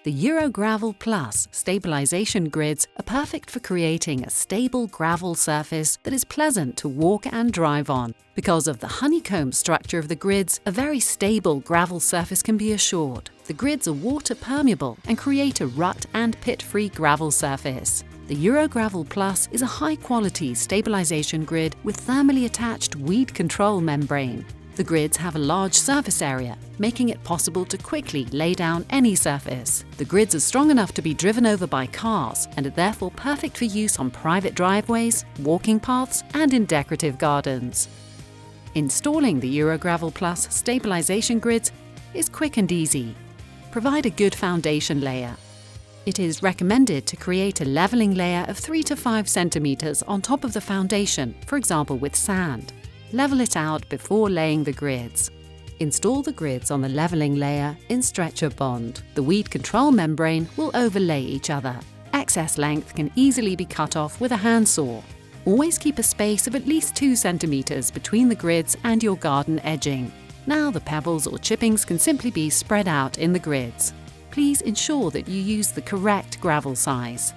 The Eurogravel Plus stabilization grids are perfect for creating a stable gravel surface that is pleasant to walk and drive on. Because of the honeycomb structure of the grids, a very stable gravel surface can be assured. The grids are water permeable and create a rut and pit-free gravel surface. The Eurogravel Plus is a high-quality stabilization grid with thermally attached weed control membrane. The grids have a large surface area, making it possible to quickly lay down any surface. The grids are strong enough to be driven over by cars and are therefore perfect for use on private driveways, walking paths, and in decorative gardens. Installing the Eurogravel Plus stabilization grids is quick and easy. Provide a good foundation layer. It is recommended to create a leveling layer of 3 to 5 centimeters on top of the foundation, for example with sand. Level it out before laying the grids. Install the grids on the leveling layer in stretcher bond. The weed control membrane will overlay each other. Excess length can easily be cut off with a handsaw. Always keep a space of at least 2 centimeters between the grids and your garden edging. Now the pebbles or chippings can simply be spread out in the grids. Please ensure that you use the correct gravel size.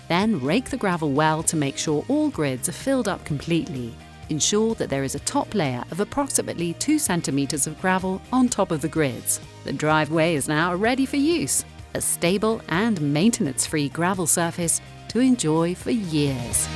Then rake the gravel well to make sure all grids are filled up completely. Ensure that there is a top layer of approximately 2 centimeters of gravel on top of the grids. The driveway is now ready for use, a stable and maintenance-free gravel surface to enjoy for years.